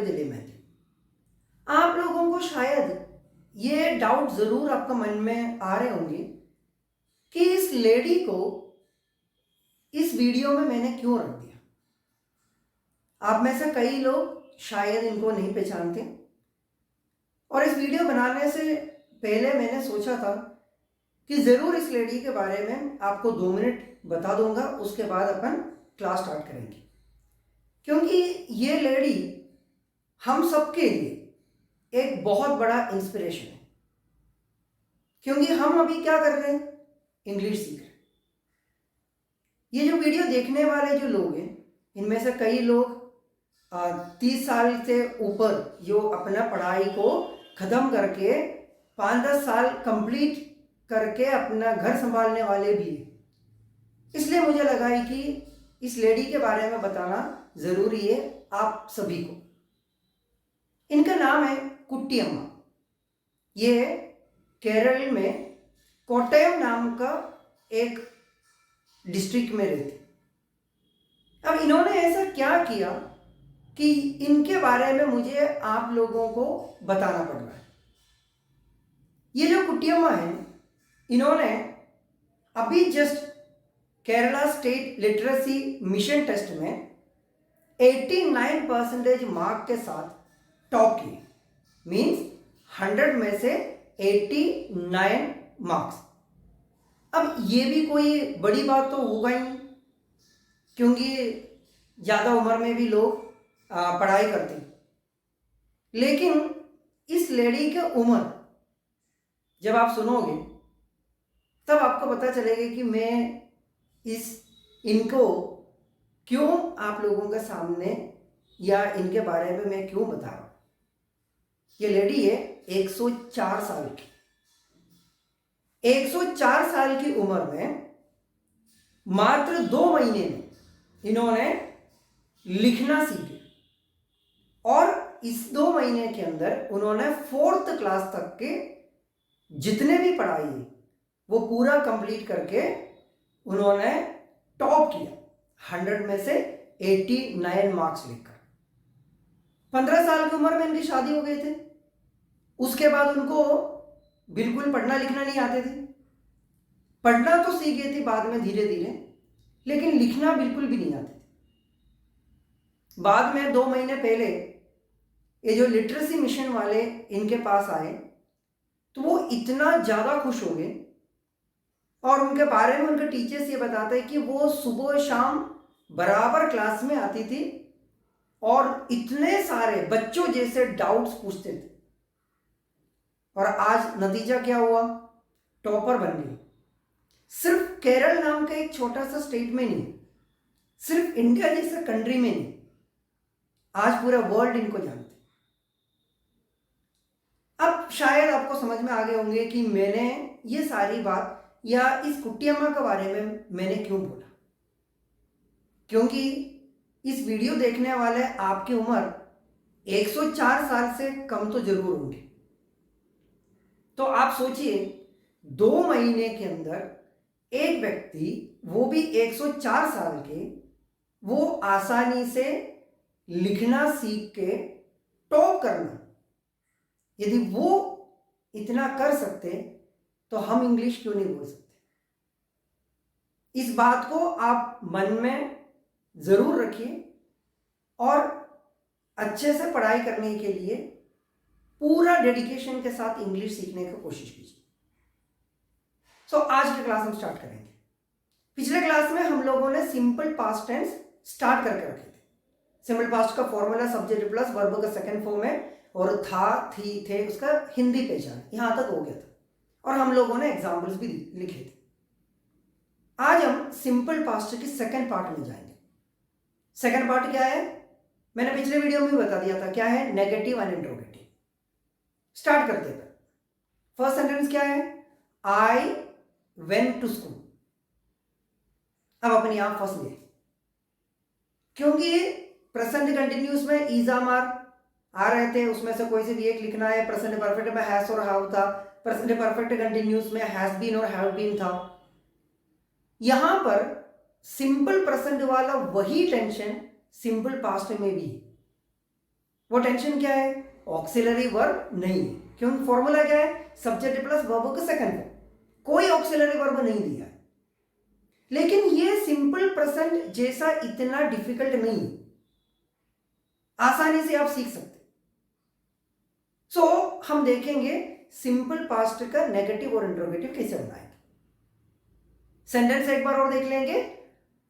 दिले में थे। आप लोगों को शायद ये डाउट जरूर आपका मन में आ रहे होंगे कि इस लेडी को इस वीडियो में मैंने क्यों रख दिया। आप में से कई लोग शायद इनको नहीं पहचानते, और इस वीडियो बनाने से पहले मैंने सोचा था कि ज़रूर इस लेडी के बारे में आपको 2 मिनट बता दूंगा, उसके बाद अपन क्लास स्टार्ट करेंगे। क्योंकि ये लेडी हम सबके लिए एक बहुत बड़ा इंस्पिरेशन है। क्योंकि हम अभी क्या कर रहे हैं, इंग्लिश सीख रहे हैं। ये जो वीडियो देखने वाले जो लोग हैं, इनमें से कई लोग 30 साल से ऊपर जो अपना पढ़ाई को ख़त्म करके 5-10 साल कंप्लीट करके अपना घर संभालने वाले भी हैं। इसलिए मुझे लगा है कि इस लेडी के बारे में बताना ज़रूरी है आप सभी को। इनका नाम है कुट्टी अम्मा। ये केरल में कोट्टयम नाम का एक डिस्ट्रिक्ट में रहती। अब इन्होंने ऐसा क्या किया कि इनके बारे में मुझे आप लोगों को बताना पड़ रहा है। ये जो कुट्टी अम्मा है, इन्होंने अभी just Kerala state literacy mission test में 89% मार्क के साथ टॉप किए। मीन्स 100 में से 89 मार्क्स। अब ये भी कोई बड़ी बात तो होगा ही नहीं, क्योंकि ज़्यादा उम्र में भी लोग पढ़ाई करते हैं। लेकिन इस लेडी की उम्र जब आप सुनोगे तब आपको पता चलेगा कि मैं इनको क्यों आप लोगों के सामने या इनके बारे में मैं क्यों बता रहा हूँ। ये लेडी है 104 साल की। 104 साल की उम्र में मात्र 2 महीने में इन्होंने लिखना सीखे, और इस 2 महीने के अंदर उन्होंने 4th क्लास तक के जितने भी पढ़ाई है वो पूरा कंप्लीट करके उन्होंने टॉप किया। 100 में से 89 मार्क्स लेकर। 15 साल की उम्र में इनकी शादी हो गए थे। उसके बाद उनको बिल्कुल पढ़ना लिखना नहीं आते थे। पढ़ना तो सीख गए थे बाद में धीरे धीरे, लेकिन लिखना बिल्कुल भी नहीं आते थे। बाद में 2 महीने पहले ये जो लिटरेसी मिशन वाले इनके पास आए तो वो इतना ज़्यादा खुश हो गए, और उनके बारे में उनके टीचर्स ये बताते हैं कि वो सुबह शाम बराबर क्लास में आती थी और इतने सारे बच्चों जैसे डाउट्स पूछते थे। और आज नतीजा क्या हुआ, टॉपर बन गई। सिर्फ केरल नाम का एक छोटा सा स्टेट में नहीं, सिर्फ इंडिया जैसे कंट्री में नहीं, आज पूरा वर्ल्ड इनको जानते। अब शायद आपको समझ में आ गए होंगे कि मैंने ये सारी बात या इस कुट्टी अम्मा के बारे में मैंने क्यों बोला। क्योंकि इस वीडियो देखने वाले आपकी उम्र 104 साल से कम तो जरूर होंगे। तो आप सोचिए 2 महीने के अंदर एक व्यक्ति, वो भी 104 साल के, वो आसानी से लिखना सीख के टॉप करना। यदि वो इतना कर सकते तो हम इंग्लिश क्यों नहीं बोल सकते। इस बात को आप मन में जरूर रखिए और अच्छे से पढ़ाई करने के लिए पूरा डेडिकेशन के साथ इंग्लिश सीखने की कोशिश कीजिए। आज की क्लास हम स्टार्ट करेंगे। पिछले क्लास में हम लोगों ने सिंपल पास्ट टेंस स्टार्ट करके रखे थे। सिंपल पास्ट का फॉर्मूला सब्जेक्ट प्लस वर्ब का सेकंड फॉर्म है, और था, थी, थे उसका हिंदी पहचान, यहां तक हो गया था, और हम लोगों ने एग्जाम्पल्स भी लिखे थे। आज हम सिंपल पास्ट की सेकंड पार्ट में जाएंगे। सेकंड पार्ट क्या है, मैंने पिछले वीडियो में भी बता दिया था क्या है, नेगेटिव एंड इंट्रोगेटिव। स्टार्ट करते हैं। फर्स्ट सेंटेंस क्या है, आई वेंट टू स्कूल। अब अपनी आप फंस गए, क्योंकि प्रेजेंट कंटिन्यूस में ईजा मार आ रहे थे, उसमें से कोई से भी एक लिखना है। प्रेजेंट परफेक्ट में हैज और हैव था, प्रेजेंट परफेक्ट कंटिन्यूस में हैज बीन और हैव बीन था। यहां पर सिंपल प्रेजेंट वाला वही टेंशन सिंपल पास्ट में भी है। वो टेंशन क्या है? ऑक्सिलरी वर्ब नहीं है। क्यों? फॉर्मूला क्या है? सब्जेक्ट प्लस वर्ब का सेकंड फॉर्म, कोई ऑक्सिलरी वर्ब नहीं दिया है। लेकिन ये सिंपल प्रेजेंट जैसा इतना डिफिकल्ट नहीं है, आसानी से आप सीख सकते। सो हम देखेंगे सिंपल पास्ट का नेगेटिव और इंट्रोगेटिव कैसे बनाएंगे। सेंटेंस एक बार और देख लेंगे,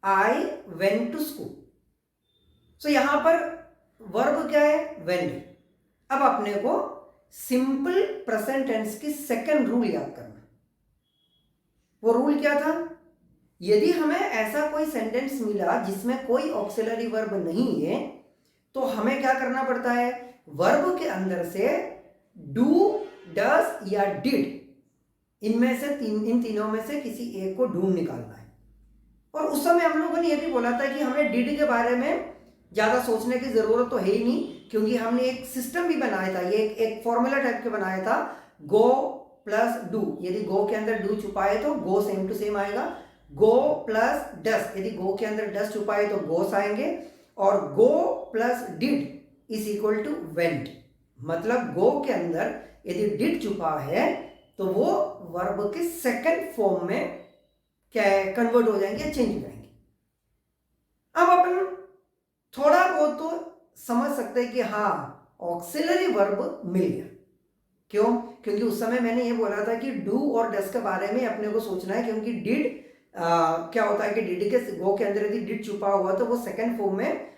आई वेंट टू स्कूल। सो यहां पर वर्ब क्या है? वेंट। अब अपने को सिंपल प्रेजेंट टेंस की सेकंड रूल याद करना। वो रूल क्या था? यदि हमें ऐसा कोई सेंटेंस मिला जिसमें कोई ऑक्सिलरी वर्ब नहीं है, तो हमें क्या करना पड़ता है? वर्ब के अंदर से डू, डज या डिड, इनमें से इन तीनों में से किसी एक को ढूंढ निकालना है। और उस समय हम लोगों ने यह भी बोला था कि हमें डिड के बारे में ज्यादा सोचने की जरूरत तो है ही नहीं, क्योंकि हमने एक सिस्टम भी बनाया था, ये एक फॉर्मूला टाइप के बनाया था, गो प्लस डू। यदि गो के अंदर डू छुपाए तो गो सेम टू सेम आएगा। गो प्लस डस, यदि गो के अंदर डस छुपाए तो गोस आएंगे। और go plus did is equal to went. मतलब गो के अंदर यदि डिड छुपा है तो वो वर्ब के सेकंड फॉर्म में क्या है? कन्वर्ट हो जाएंगे, चेंज हो जाएंगे। अब अपन थोड़ा बहुत तो समझ सकते हैं कि हाँ, ऑक्सिलरी वर्ब मिल गया। क्यों? क्योंकि उस समय मैंने ये बोला था कि डू और डस के बारे में अपने को सोचना है, क्योंकि डिड क्या होता है कि डिड के गो के अंदर यदि डिड छुपा हुआ तो वो सेकंड फॉर्म में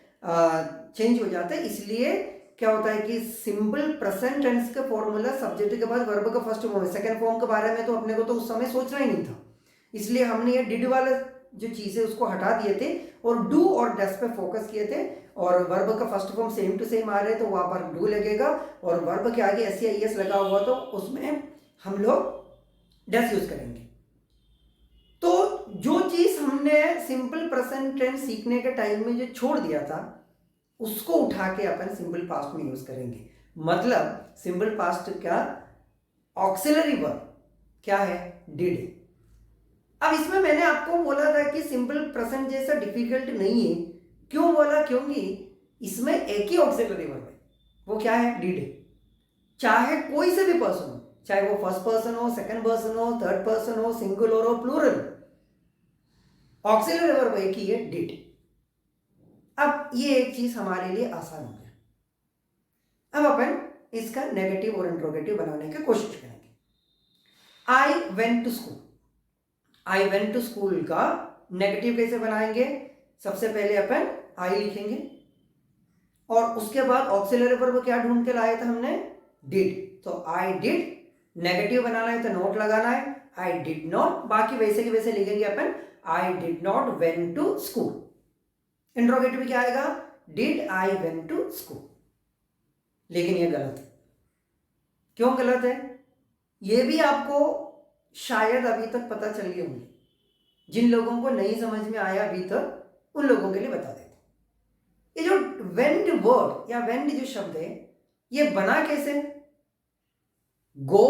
चेंज हो जाता है। इसलिए क्या होता है कि सिंपल प्रेजेंट टेंस का फॉर्मूला सब्जेक्ट के बाद वर्ब का फर्स्ट फॉर्म है। सेकंड फॉर्म के बारे में तो अपने को तो उस समय सोचना ही नहीं था, इसलिए हमने ये डिड वाला जो चीज़ है उसको हटा दिए थे और डू और डस पे फोकस किए थे। और वर्ब का first form same to same आ रहे तो वहां पर डू लगेगा, और वर्ब के आगे एस या ई एस लगा हुआ तो उसमें हम लोग डस यूज करेंगे। तो जो चीज हमने सिंपल प्रेजेंट टेंस सीखने के टाइम में जो छोड़ दिया था उसको उठा के अपन सिंपल पास्ट में यूज करेंगे। मतलब सिंपल पास्ट का ऑक्सिलरी वर्ब क्या है? डिड है। अब इसमें मैंने आपको बोला था कि सिंपल प्रेजेंट जैसा डिफिकल्ट नहीं है। क्यों बोला? क्योंकि इसमें एक ही ऑक्सिलरी वर्ब है, वो क्या है? डिड है। चाहे कोई से भी पर्सन हो, चाहे वो फर्स्ट पर्सन हो, सेकंड पर्सन हो, थर्ड पर्सन हो, सिंगुलर हो, प्लूरल, ऑक्सिलरी वर्ब एक ही है, डिड। अब ये एक चीज हमारे लिए आसान हो गया। अब अपन इसका नेगेटिव और इंट्रोगेटिव बनाने की कोशिश करेंगे। I went to school. I went to school का नेगेटिव कैसे बनाएंगे? सबसे पहले अपन आई लिखेंगे और उसके बाद ऑक्सिलरी वर्ब क्या ढूंढ के लाए थे हमने? डिड। तो आई डिड। नेगेटिव बनाना है तो नोट लगाना है, आई डिड नॉट। बाकी वैसे के वैसे लिखेंगे अपन, I did not went to school. Interrogative क्या आएगा? Did I went to school. लेकिन ये गलत है। क्यों गलत है? ये भी आपको शायद अभी तक पता चल गए होंगे। जिन लोगों को नहीं समझ में आया अभी तक उन लोगों के लिए बता देते। ये जो वेंट वर्ड या वेंट जो शब्द है ये बना कैसे? गो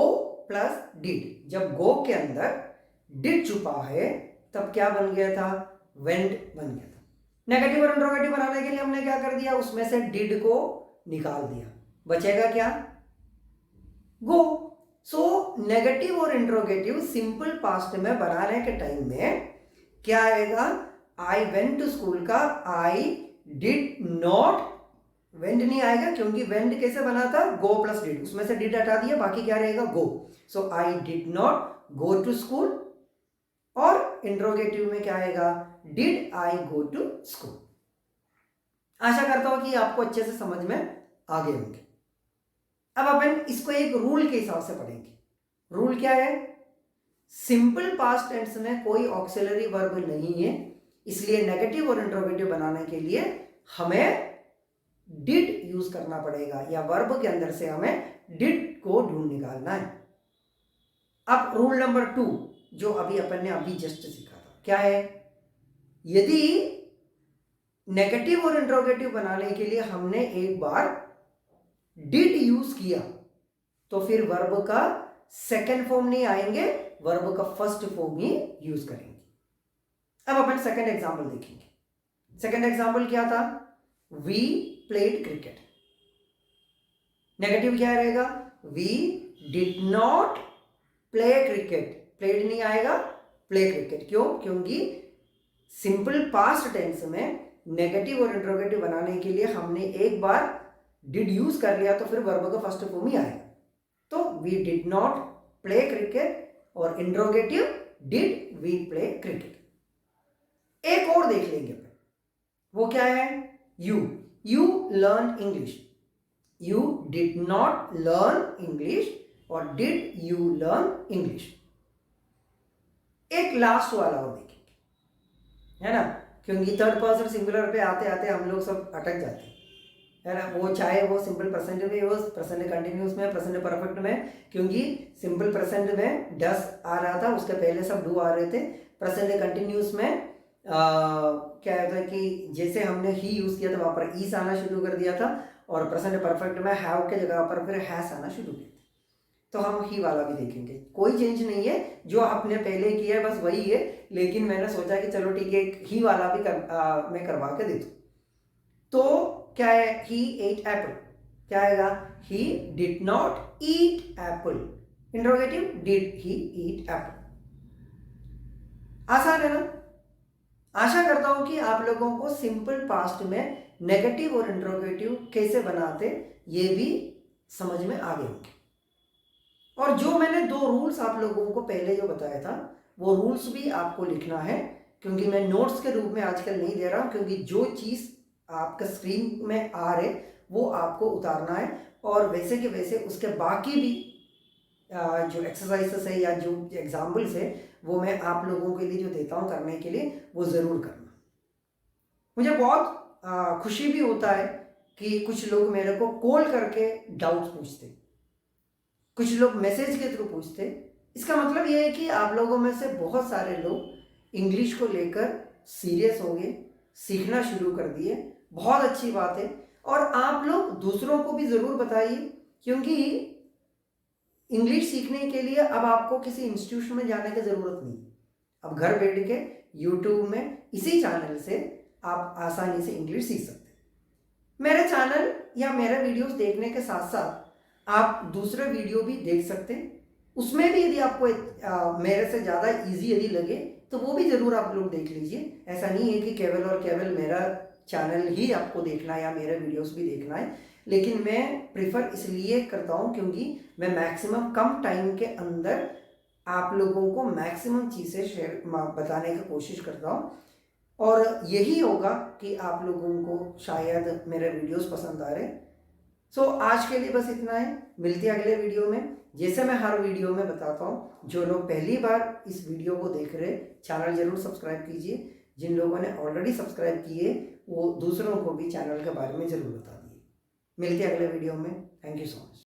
प्लस डिड। जब गो के अंदर डिड छुपा है तब क्या बन गया था? वेंट बन गया था। नेगेटिव और इंट्रोगेटिव बनाने के लिए हमने क्या कर दिया? उसमें से डिड को निकाल दिया, बचेगा क्या? गो। सो नेगेटिव और इंट्रोगेटिव सिंपल पास्ट में बनाने के टाइम में क्या आएगा? आई वेंट टू स्कूल का आई डिड नॉट, वेंट नहीं आएगा क्योंकि वेंट कैसे बना था? गो प्लस डिड, उसमें से डिड हटा दिया, बाकी क्या रहेगा? Go. So I did not go to school. और इंट्रोगेटिव में क्या आएगा? Did I go to school. आशा करता हूं कि आपको अच्छे से समझ में आ गए होंगे। अब अपन इसको एक रूल के हिसाब से पढ़ेंगे। रूल क्या है? सिंपल पास्ट टेंस में कोई ऑक्सिलरी वर्ब नहीं है, इसलिए नेगेटिव और इंट्रोगेटिव बनाने के लिए हमें डिड यूज करना पड़ेगा, या वर्ब के अंदर से हमें डिड को ढूंढ निकालना है। अब रूल नंबर 2 जो अभी अपन ने अभी जस्ट सीखा था क्या है? यदि नेगेटिव और इंट्रोगेटिव बनाने के लिए हमने एक बार डिड यूज किया तो फिर वर्ब का सेकंड फॉर्म नहीं आएंगे, वर्ब का फर्स्ट फॉर्म ही यूज करेंगे। अब अपन सेकंड एग्जांपल देखेंगे। सेकंड एग्जांपल क्या था? We played cricket. नेगेटिव क्या रहेगा? We did not play cricket, played नहीं आएगा, प्ले क्रिकेट। क्यों? क्योंकि सिंपल पास्ट टेंस में नेगेटिव और इंट्रोगेटिव बनाने के लिए हमने एक बार डिड यूज कर लिया तो फिर वर्ब का फर्स्ट फॉर्म ही आएगा। तो we did not play cricket और interrogative did we play cricket. एक और देख लेंगे, वो क्या है? You learn English. You did not learn English और डिड यू लर्न इंग्लिश। एक लास्ट वाला और देखेंगे, है ना, क्योंकि थर्ड पर्सन सिंगुलर पे आते आते हम लोग सब अटक जाते हैं, है ना। वो चाहे वो सिंपल प्रेजेंट में हो, प्रेजेंट कंटिन्यूस में, प्रेजेंट परफेक्ट में, क्योंकि सिंपल प्रेजेंट में डस आ रहा था, उसके पहले सब डू आ रहे थे। प्रेजेंट कंटिन्यूस में क्या होता है कि जैसे हमने ही यूज किया था वहां पर ईस आना शुरू कर दिया था, और प्रेजेंट परफेक्ट में हैव के जगह पर फिर हैस आना शुरू किया। तो हम ही वाला भी देखेंगे, कोई चेंज नहीं है, जो आपने पहले किया है बस वही है, लेकिन मैंने सोचा कि चलो ठीक है ही वाला भी मैं करवा के दे दूं। तो क्या है? ही एट एप्पल, क्या आएगा? He did not eat Apple. Interrogative, did he eat Apple. आसान है ना? आशा करता हूं कि आप लोगों को सिंपल पास्ट में नेगेटिव और इंट्रोगेटिव कैसे बनाते ये भी समझ में आ गए होंगे। और जो मैंने 2 रूल्स आप लोगों को पहले जो बताया था वो रूल्स भी आपको लिखना है, क्योंकि मैं नोट्स के रूप में आजकल नहीं दे रहा हूं, क्योंकि जो चीज़ आपका स्क्रीन में आ रहे वो आपको उतारना है, और वैसे के वैसे उसके बाकी भी जो एक्सरसाइजेस है या जो एग्जाम्पल्स है वो मैं आप लोगों के लिए जो देता हूं करने के लिए, वो ज़रूर करना। मुझे बहुत खुशी भी होता है कि कुछ लोग मेरे को कॉल करके डाउट्स पूछते, कुछ लोग मैसेज के थ्रू पूछते। इसका मतलब ये है कि आप लोगों में से बहुत सारे लोग इंग्लिश को लेकर सीरियस हो गए, सीखना शुरू कर दिए, बहुत अच्छी बात है। और आप लोग दूसरों को भी ज़रूर बताइए, क्योंकि इंग्लिश सीखने के लिए अब आपको किसी इंस्टीट्यूशन में जाने की ज़रूरत नहीं। अब घर बैठ के यूट्यूब में इसी चैनल से आप आसानी से इंग्लिश सीख सकते हैं। मेरे चैनल या मेरे वीडियोस देखने के साथ साथ आप दूसरे वीडियो भी देख सकते हैं, उसमें भी यदि आपको मेरे से ज़्यादा इजी यदि लगे तो वो भी ज़रूर आप लोग देख लीजिए। ऐसा नहीं है कि केवल और केवल मेरा चैनल ही आपको देखना है या मेरे वीडियोस भी देखना है, लेकिन मैं प्रिफर इसलिए करता हूँ क्योंकि मैं मैक्सिमम कम टाइम के अंदर आप लोगों को मैक्सिमम चीज़ें शेयर बताने की कोशिश करता हूँ, और यही होगा कि आप लोगों को शायद मेरे वीडियोस पसंद आ रहे। सो आज के लिए बस इतना है, मिलते हैं अगले वीडियो में। जैसे मैं हर वीडियो में बताता हूँ, जो लोग पहली बार इस वीडियो को देख रहे चैनल जरूर सब्सक्राइब कीजिए, जिन लोगों ने ऑलरेडी सब्सक्राइब किए वो दूसरों को भी चैनल के बारे में ज़रूर बता दिए। मिलते हैं अगले वीडियो में। Thank you so much.